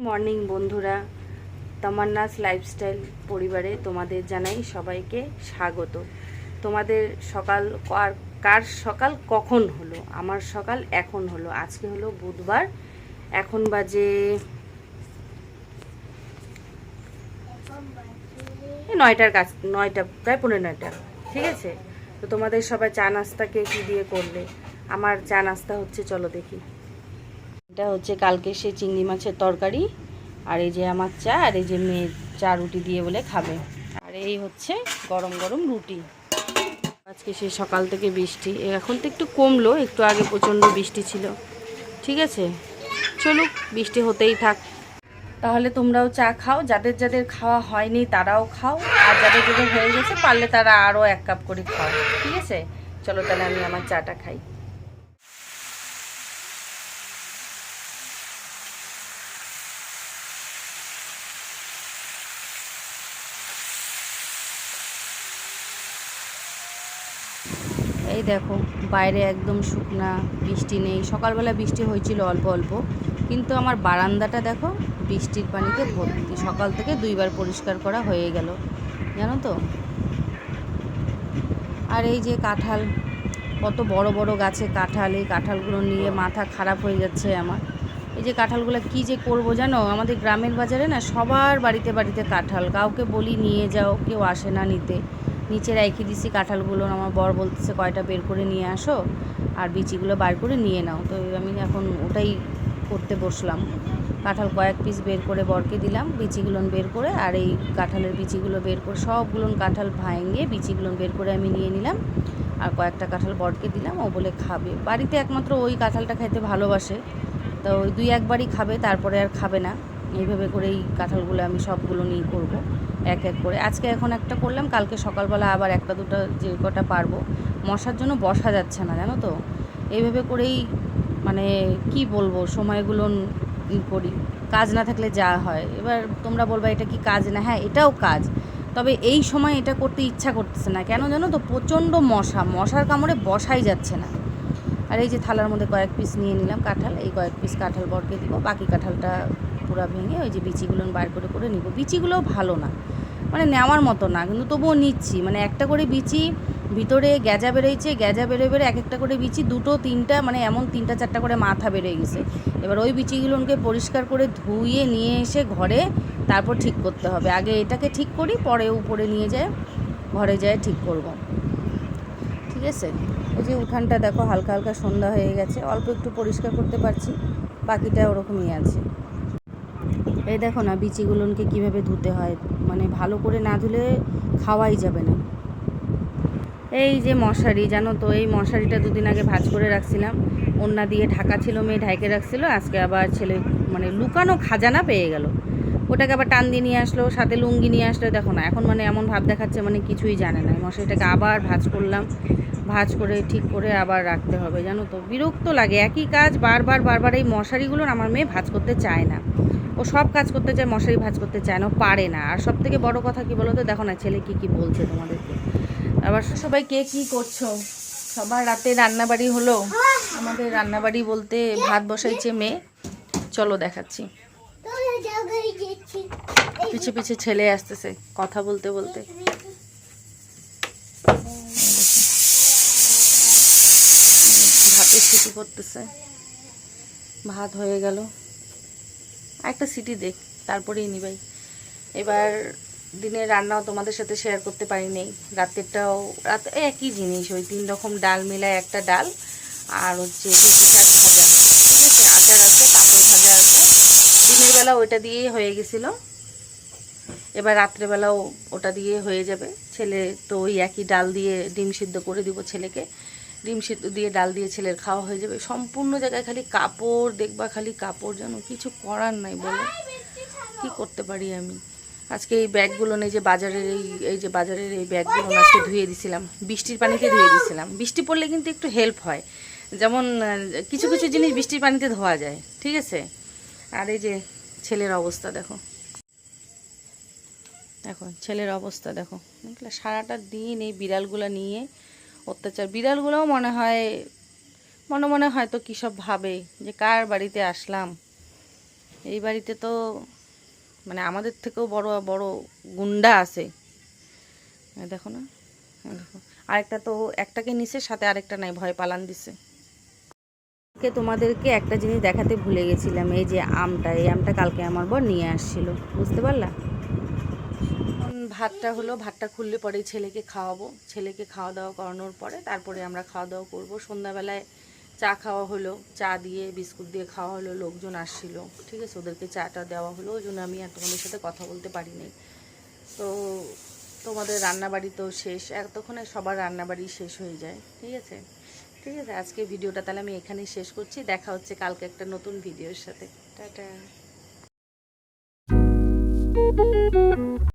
Morning বন্ধুরা, Tamanna's lifestyle পরিবারে তোমাদের জানাই সবাইকে স্বাগত। তোমাদের সকাল কার সকাল কখন হলো? আমার সকাল এখন হলো। আজকে হলো বুধবার, এখন বাজে 9টার কাছ, 9টা প্রায় 9:15। ঠিক আছে, তো তোমাদের সবাই চা নাস্তাকে কি দিয়ে করলে? আমার চা নাস্তা হচ্ছে, চলো দেখি। এটা হচ্ছে কালকে সে চিংড়ি মাছের তরকারি, আর এই যে আমার চা, আর এই যে মেয়ে চা রুটি দিয়ে বলে খাবে, আর এই হচ্ছে গরম গরম রুটি। আজকে সে সকাল থেকে বৃষ্টি, এখন তো একটু কমলো, একটু আগে প্রচণ্ড বৃষ্টি ছিল। ঠিক আছে, চলুক, বৃষ্টি হতেই থাক। তাহলে তোমরাও চা খাও, যাদের যাদের খাওয়া হয়নি তারাও খাও, আর যাদের যাদের হয়ে গেছে পারলে তারা আরও 1 কাপ করে খাও। ঠিক আছে, চলো তাহলে আমি আমার চাটা খাই। এই দেখো, বাইরে একদম শুকনা, বৃষ্টি নেই। সকালবেলা বৃষ্টি হয়েছিল অল্প অল্প, কিন্তু আমার বারান্দাটা দেখো বৃষ্টির পানিতে ভর্তি। সকাল থেকে 2বার পরিষ্কার করা হয়ে গেল, জানো তো। আর এই যে কাঁঠাল, কত বড় বড় গাছে কাঁঠাল, এই কাঁঠালগুলো নিয়ে মাথা খারাপ হয়ে যাচ্ছে আমার। এই যে কাঁঠালগুলো কি যে করব জানো, আমাদের গ্রামের বাজারে না সবার বাড়িতে বাড়িতে কাঁঠাল, কাউকে বলি নিয়ে যাও, কেউ আসে না নিতে। নিচে রেখে দিছি কাঁঠালগুলো, আমার বর বলতেছে কয়টা বের করে নিয়ে আসো আর বিচিগুলো বার করে নিয়ে নাও। তো আমি এখন ওটাই করতে বসলাম। কাঁঠাল কয়েক পিস বের করে বরকে দিলাম, বিচিগুলো বের করে, আর এই কাঁঠালের বিচিগুলো বের করে সবগুলো কাঁঠাল ভাঙিয়ে বিচিগুলো বের করে আমি নিয়ে নিলাম, আর কয়েকটা কাঁঠাল বরকে দিলাম, ও বলে খাবে। বাড়িতে একমাত্র ওই কাঁঠালটা খাইতে ভালোবাসে, তো ওই 2-1বারই খাবে, তারপরে আর খাবে না। এইভাবে করেই কাঁঠালগুলো আমি সবগুলো নিয়ে করব এক এক করে। আজকে এখন একটা করলাম, কালকে সকালবেলা আবার একটা দুটো যে কটা পারবো। মশার জন্য বসা যাচ্ছে না, জানো তো। এইভাবে করেই মানে কি বলবো, সময়গুলো করি। কাজ না থাকলে যা হয়। এবার তোমরা বলবা এটা কি কাজ না? হ্যাঁ, এটাও কাজ, তবে এই সময় এটা করতে ইচ্ছা করতেছে না। কেন জানো তো? প্রচণ্ড মশার কামড়ে বসাই যাচ্ছে না। আর এই যে থালার মধ্যে কয়েক পিস নিয়ে নিলাম কাঁঠাল, এই কয়েক পিস কাঁঠাল বরকে দিব, বাকি কাঁঠালটা পুরা ভেঙে ওই যে বিচিগুলো বার করে করে নিব। বিচিগুলোও ভালো না, মানে নেওয়ার মতো না, কিন্তু তবুও নিচ্ছি। মানে একটা করে বিচি ভিতরে গ্যাজা বেরোইছে, গ্যাজা বেরোয় বেরোয় এক একটা করে বিচি 2-3টা, মানে এমন 3-4টা করে মাথা বেরোয় গেছে। এবার ওই বিচিগুলোকে পরিষ্কার করে ধুয়ে নিয়ে এসে ঘরে তারপর ঠিক করতে হবে। আগে এটাকে ঠিক করি, পরে উপরে নিয়ে যায় ঘরে যায় ঠিক করব। ঠিক আছে, এই যে উঠানটা দেখো হালকা হালকা সন্ধ্যা হয়ে গেছে, অল্প একটু পরিষ্কার করতে পারছি, বাকিটা ওরকমই আছে। এই দেখো না বিচিগুলোকে কীভাবে ধুতে হয়, মানে ভালো করে না ধুলে খাওয়াই যাবে না। এই যে মশারি, জানো তো, এই মশারিটা 2 দিন আগে ভাঁজ করে রাখছিলাম, ওড়না দিয়ে ঢাকা ছিল, মেয়ে ঢাকে রাখছিল। আজকে আবার ছেলে মানে লুকানো খাজানা পেয়ে গেল, ওটাকে আবার টান দিয়ে নিয়ে আসলো, সাথে লুঙ্গি নিয়ে আসলো। দেখো না এখন মানে এমন ভাব দেখাচ্ছে, মানে কিছুই জানে না। মশারিটাকে আবার ভাঁজ করলাম, ভাঁজ করে ঠিক করে আবার রাখতে হবে, জানো তো। বিরক্ত লাগে, একই কাজ বারবার বারবার। এই মশারিগুলো আমার মেয়ে ভাঁজ করতে চায় না, ও সব কাজ করতে চায়, মশারি ভাঁজ করতে চায় না, ও পারে না। আর সব থেকে বড় কথা কি বলো তো, দেখো না ছেলে কি কি বলছে তোমাদেরকে। আবার সবাই কে কি করছো? সবার রাতে রান্নাবাড়ি হলো? আমাদের রান্নাবাড়ি বলতে ভাত বসাইছে মেয়ে, চলো দেখাচ্ছি। পিছে পিছে ছেলে আসতেছে কথা বলতে বলতে। ভাতের সিটি করতেছে, ভাত হয়ে গেল, একটা সিটি দেখ, তারপরেই নিবাই। এবার দিনের রান্নাও তোমাদের সাথে শেয়ার করতে পারি নেই, রাতেরটাও। রাত একই জিনিস, ওই 3 রকম ডাল মিলায় একটা ডাল, আর হচ্ছে শাক ভাজা। ঠিক আছে, আচার আছে, পাঁপড় ভাজা আছে। দিনের বেলা ওইটা দিয়েই হয়ে গেছিলো, এবার রাত্রেবেলাও ওটা দিয়ে হয়ে যাবে। ছেলে তো ওই একই ডাল দিয়ে ডিম সিদ্ধ করে দিব ছেলেকে, ডিম সিদ্ধ দিয়ে ডাল দিয়ে ছেলের খাওয়া হয়ে যাবে। সম্পূর্ণ জায়গায় খালি কাপড় দেখবা, খালি কাপড়, যেন কিছু করার নাই। বলো কি করতে পারি আমি? আজকে এই ব্যাগগুলো নেই যে বাজারের, এই যে বাজারের এই ব্যাগগুলো আজকে ধুয়ে দিছিলাম, বৃষ্টির পানিতে ধুয়ে দিছিলাম। বৃষ্টি পড়লে কিন্তু একটু হেল্প হয়, যেমন কিছু কিছু জিনিস বৃষ্টির পানিতে ধোয়া যায়। ঠিক আছে, আর এই যে ছেলের অবস্থা দেখো, দেখো ছেলের অবস্থা দেখো। সারাটা দিন এই বিড়ালগুলো নিয়ে অত্যাচার। বিড়ালগুলোও মনে হয় মনে মনে হয়তো কী সব ভাবে যে কার বাড়িতে আসলাম, এই বাড়িতে তো মানে আমাদের থেকেও বড় বড় গুন্ডা আছে, দেখো না, দেখো আরেকটা তো একটাকে নিচে, সাথে আরেকটা নাই, ভয় পালান দিছে। তোমাদেরকে একটা জিনিস দেখাতে ভুলে গেছিলাম, এই যে আমটা, এই আমটা কালকে আমার বর নিয়ে আসছিল, বুঝতে পারলা। ভাতটা হলো, ভাতটা খুললে পরে ছেলেকে খাওয়াবো, ছেলেকে খাওয়া দাওয়া করানোর পরে তারপরে আমরা খাওয়া দাওয়া করবো। সন্ধ্যাবেলায় চা খাওয়া হলো, চা দিয়ে বিস্কুট দিয়ে খাওয়া হলো, লোকজন আসছিল, ঠিক আছে, ওদেরকে চাটা দেওয়া হলো, ওই জন্য আমি আর তোমাদের সাথে কথা বলতে পারিনি। তো তোমাদের রান্নাবাড়ি তো শেষ, এতক্ষণে সবার রান্নাবাড়ি শেষ হয়ে যায়, ঠিক আছে। ঠিক আছে, আজকে ভিডিওটা তাহলে আমি এখানেই শেষ করছি, দেখা হচ্ছে কালকে একটা নতুন ভিডিওর সাথে। টাটা।